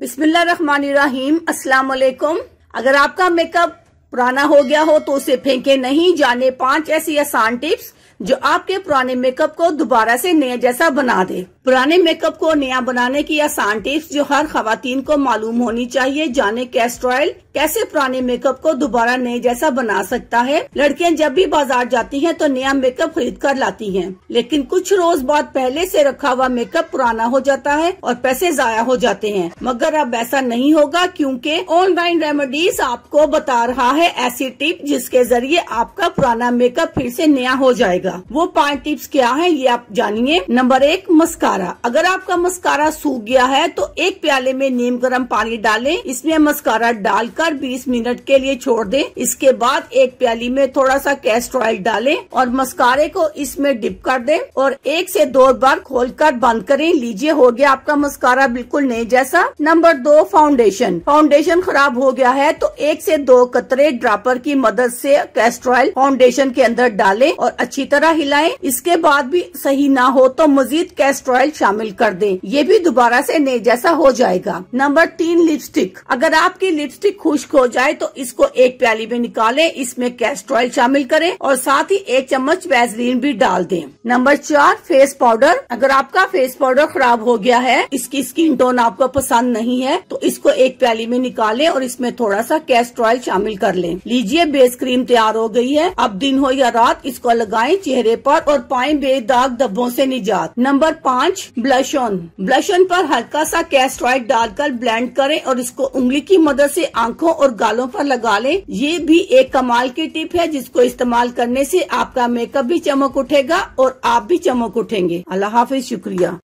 बिस्मिल्लाहिर्रहमानिर्रहीम। अस्सलाम वालेकुम। अगर आपका मेकअप पुराना हो गया हो तो उसे फेंके नहीं। जाने 5 ऐसी आसान टिप्स जो आपके पुराने मेकअप को दोबारा से नया जैसा बना दे। पुराने मेकअप को नया बनाने की आसान टिप्स जो हर खवातीन को मालूम होनी चाहिए। जाने कैस्टर ऑयल कैसे पुराने मेकअप को दोबारा नए जैसा बना सकता है। लड़कियां जब भी बाजार जाती हैं तो नया मेकअप खरीद कर लाती हैं, लेकिन कुछ रोज बाद पहले से रखा हुआ मेकअप पुराना हो जाता है और पैसे जाया हो जाते हैं। मगर अब ऐसा नहीं होगा, क्योंकि ऑनलाइन रेमेडीज आपको बता रहा है ऐसी टिप जिसके जरिए आपका पुराना मेकअप फिर से नया हो जाएगा। वो 5 टिप्स क्या है ये आप जानिए। Number 1, mascara. अगर आपका मस्कारा सूख गया है तो 1 प्याले में नीम गर्म पानी डालें, इसमें मस्कारा डालकर 20 मिनट के लिए छोड़ दें। इसके बाद 1 प्याली में थोड़ा सा कैस्टर ऑयल डालें और मस्कारे को इसमें डिप कर दें और 1 से 2 बार खोलकर बंद करें। लीजिए, हो गया आपका मस्कारा बिल्कुल नए जैसा। Number 2, foundation. फाउंडेशन खराब हो गया है तो 1 से 2 कतरे ड्रॉपर की मदद से कैस्टर ऑयल फाउंडेशन के अंदर डालें और अच्छी तरह हिलाएं। इसके बाद भी सही ना हो तो मजीद कैस्टर ऑयल शामिल कर दें, ये भी दोबारा से नए जैसा हो जाएगा। Number 3, lipstick. अगर आपकी लिपस्टिक खुश्क हो जाए तो इसको 1 प्याली में निकालें, इसमें कैस्टर ऑयल शामिल करें और साथ ही 1 चम्मच वैसलीन भी डाल दें। Number 4, face powder. अगर आपका फेस पाउडर खराब हो गया है, इसकी स्किन टोन आपको पसंद नहीं है, तो इसको 1 प्याली में निकालें और इसमें थोड़ा सा कैस्टर ऑयल शामिल कर लें। लीजिए, बेस क्रीम तैयार हो गई है। अब दिन हो या रात इसको लगाएं चेहरे पर और पाएं बेदाग धब्बों से निजात। Number 5, blush on. Blush on पर हल्का सा कैस्टर ऑयल डालकर ब्लेंड करें और इसको उंगली की मदद से आंखों और गालों पर लगा लें। ये भी एक कमाल की टिप है जिसको इस्तेमाल करने से आपका मेकअप भी चमक उठेगा और आप भी चमक उठेंगे। अल्लाह हाफिज, शुक्रिया।